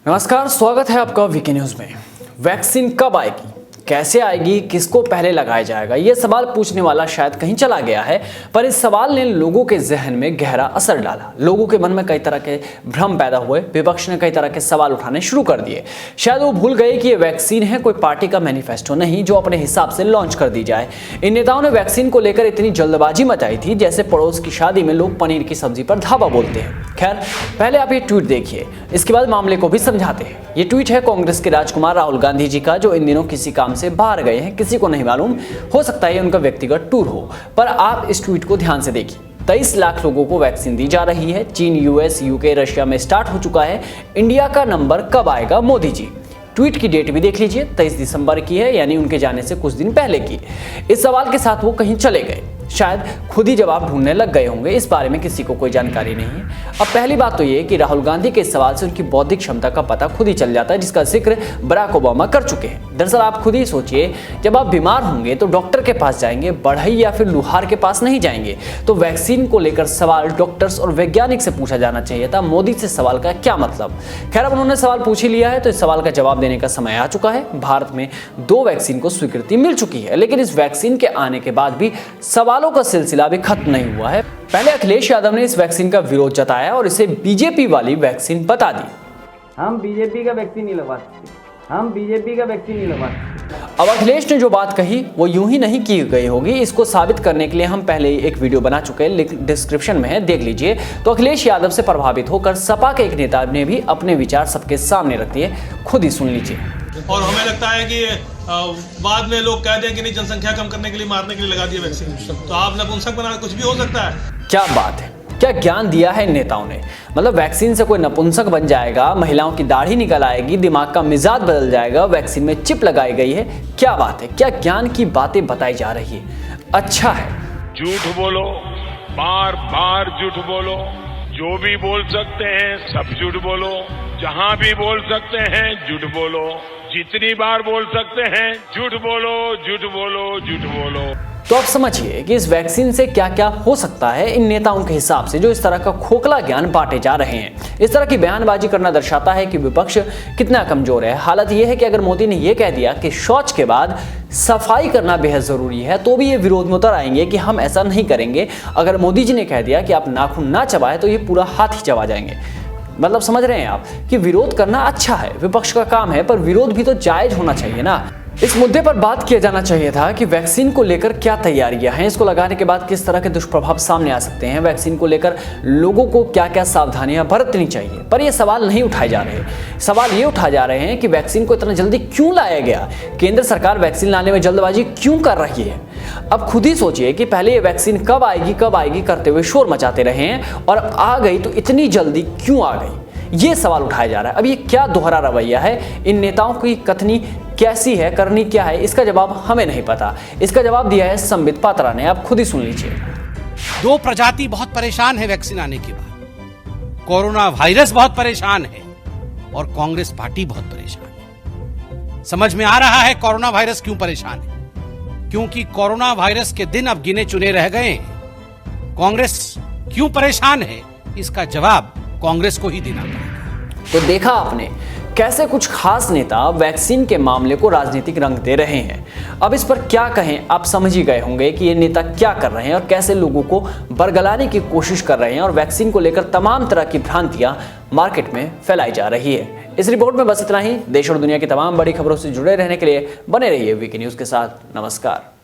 नमस्कार, स्वागत है आपका वीके न्यूज में। वैक्सीन कब आएगी, कैसे आएगी, किसको पहले लगाया जाएगा, ये सवाल पूछने वाला शायद कहीं चला गया है, पर इस सवाल ने लोगों के जहन में गहरा असर डाला। लोगों के मन में कई तरह के भ्रम पैदा हुए, विपक्ष ने कई तरह के सवाल उठाने शुरू कर दिए। शायद वो भूल गए कि ये वैक्सीन है कोई पार्टी का मैनिफेस्टो नहीं जो अपने हिसाब से लॉन्च कर दी जाए। इन नेताओं ने वैक्सीन को लेकर इतनी जल्दबाजी मचाई थी जैसे पड़ोस की शादी में लोग पनीर की सब्जी पर धावा बोलते हैं। खैर, पहले आप ये ट्वीट देखिए, इसके बाद मामले को भी समझाते हैं। ये ट्वीट है कांग्रेस के राजकुमार राहुल गांधी जी का, जो इन दिनों किसी काम से बाहर गए हैं, किसी को नहीं मालूम, हो सकता है उनका व्यक्तिगत टूर हो। पर आप इस ट्वीट को ध्यान से देखिए। 23 लाख लोगों को वैक्सीन दी जा रही है। चीन, यूएस, यूके, रशिया में स्टार्ट हो चुका है। इंडिया का नंबर कब आएगा मोदी जी? ट्वीट की डेट भी देख लीजिए, 23 दिसंबर की है, यानी उनके जाने से कुछ दिन पहले की। इस सवाल के साथ वो कहीं चले गए, शायद खुद ही जवाब ढूंढने लग गए होंगे। इस बारे में किसी को कोई जानकारी नहीं है। अब पहली बात तो ये कि राहुल गांधी के इस सवाल से उनकी बौद्धिक क्षमता का पता खुद ही चल जाता है, जिसका जिक्र बराक ओबामा कर चुके हैं। दरअसल आप खुद ही सोचिए, जब आप बीमार होंगे तो डॉक्टर के पास जाएंगे, बढ़ई या फिर लुहार के पास नहीं जाएंगे। तो वैक्सीन को लेकर सवाल डॉक्टर्स और वैज्ञानिक से पूछा जाना चाहिए था। मोदी से सवाल का क्या मतलब? खैर, अब उन्होंने सवाल पूछ ही लिया है तो इस सवाल का जवाब देने का समय आ चुका है। भारत में 2 वैक्सीन को स्वीकृति मिल चुकी है, लेकिन इस वैक्सीन के आने के बाद भी सवालों का सिलसिला भी खत्म नहीं हुआ है। पहले अखिलेश यादव ने इस वैक्सीन का विरोध जताया और इसे बीजेपी वाली वैक्सीन बता दी। हम बीजेपी का वैक्सीन नहीं लगवा सकते, हम बीजेपी का वैक्सीन नहीं लगवा सकते। अब अखिलेश ने जो बात कही वो यूं ही नहीं की गई होगी। इसको साबित करने के लिए हम पहले ही एक वीडियो बना चुके हैं, लिंक डिस्क्रिप्शन में है, देख लीजिए। तो अखिलेश यादव से प्रभावित होकर सपा के एक नेता ने भी अपने विचार सबके सामने रख दिए, खुद ही सुन लीजिए। और हमें लगता है कि बाद में लोग कह दें कि नहीं, जनसंख्या कम करने के लिए, मारने के लिए लगा दिए वैक्सीन, तो आप नपुंसक बना, कुछ भी हो सकता है। क्या बात है, क्या ज्ञान दिया है इन नेताओं ने। मतलब वैक्सीन से कोई नपुंसक बन जाएगा, महिलाओं की दाढ़ी निकल आएगी, दिमाग का मिजाज बदल जाएगा, वैक्सीन में चिप लगाई गई है। क्या बात है, क्या ज्ञान की बातें बताई जा रही है। अच्छा है, झूठ बोलो, बार बार झूठ बोलो, जो भी बोल सकते हैं सब झूठ बोलो, जहां भी बोल सकते हैं झूठ बोलो, जितनी बार बोल सकते हैं झूठ बोलो, झूठ बोलो, झूठ बोलो। तो आप समझिए कि इस वैक्सीन से क्या क्या हो सकता है इन नेताओं के हिसाब से, जो इस तरह का खोखला ज्ञान बांटे जा रहे हैं। इस तरह की बयानबाजी करना दर्शाता है कि विपक्ष कितना कमजोर है। हालत यह है कि अगर मोदी ने यह कह दिया कि शौच के बाद सफाई करना बेहद जरूरी है, तो भी ये विरोध में उतर आएंगे कि हम ऐसा नहीं करेंगे। अगर मोदी जी ने कह दिया कि आप नाखून ना चबाएं, तो ये पूरा हाथ ही चबा जाएंगे। मतलब समझ रहे हैं आप कि विरोध करना अच्छा है, विपक्ष का काम है, पर विरोध भी तो जायज होना चाहिए ना। इस मुद्दे पर बात किया जाना चाहिए था कि वैक्सीन को लेकर क्या तैयारियां हैं, इसको लगाने के बाद किस तरह के दुष्प्रभाव सामने आ सकते हैं, वैक्सीन को लेकर लोगों को क्या क्या सावधानियां बरतनी चाहिए। पर ये सवाल नहीं उठाए जा रहे। सवाल ये उठाए जा रहे हैं कि वैक्सीन को इतना जल्दी क्यों लाया गया, केंद्र सरकार वैक्सीन लाने में जल्दबाजी क्यों कर रही है। अब खुद ही सोचिए कि पहले ये वैक्सीन कब आएगी करते हुए शोर मचाते रहे हैं, और अब आ गई तो इतनी जल्दी क्यों आ गई, ये सवाल उठाया जा रहा है। अब ये क्या दोहरा रवैया है, इन नेताओं की कथनी कैसी है, करनी क्या है, इसका जवाब हमें नहीं पता। इसका जवाब दिया है संबित पात्रा ने, आप खुद ही सुन लीजिए। 2 प्रजाति बहुत परेशान है वैक्सीन आने के बाद। कोरोना वायरस बहुत परेशान है और कांग्रेस पार्टी बहुत परेशान है। समझ में आ रहा है कोरोना वायरस क्यों परेशान है, क्योंकि कोरोना वायरस के दिन अब गिने चुने रह गए हैं। कांग्रेस क्यों परेशान है, इसका जवाब कांग्रेस को ही देना पड़ेगा। तो देखा आपने कैसे कुछ खास नेता वैक्सीन के मामले को राजनीतिक रंग दे रहे हैं। अब इस पर क्या कहें, आप समझ ही गए होंगे कि ये नेता क्या कर रहे हैं और कैसे लोगों को बरगलाने की कोशिश कर रहे हैं, और वैक्सीन को लेकर तमाम तरह की भ्रांतियां मार्केट में फैलाई जा रही है। इस रिपोर्ट में बस इतना ही। देश और दुनिया की तमाम बड़ी खबरों से जुड़े रहने के लिए बने रहिए वीके न्यूज के साथ। नमस्कार।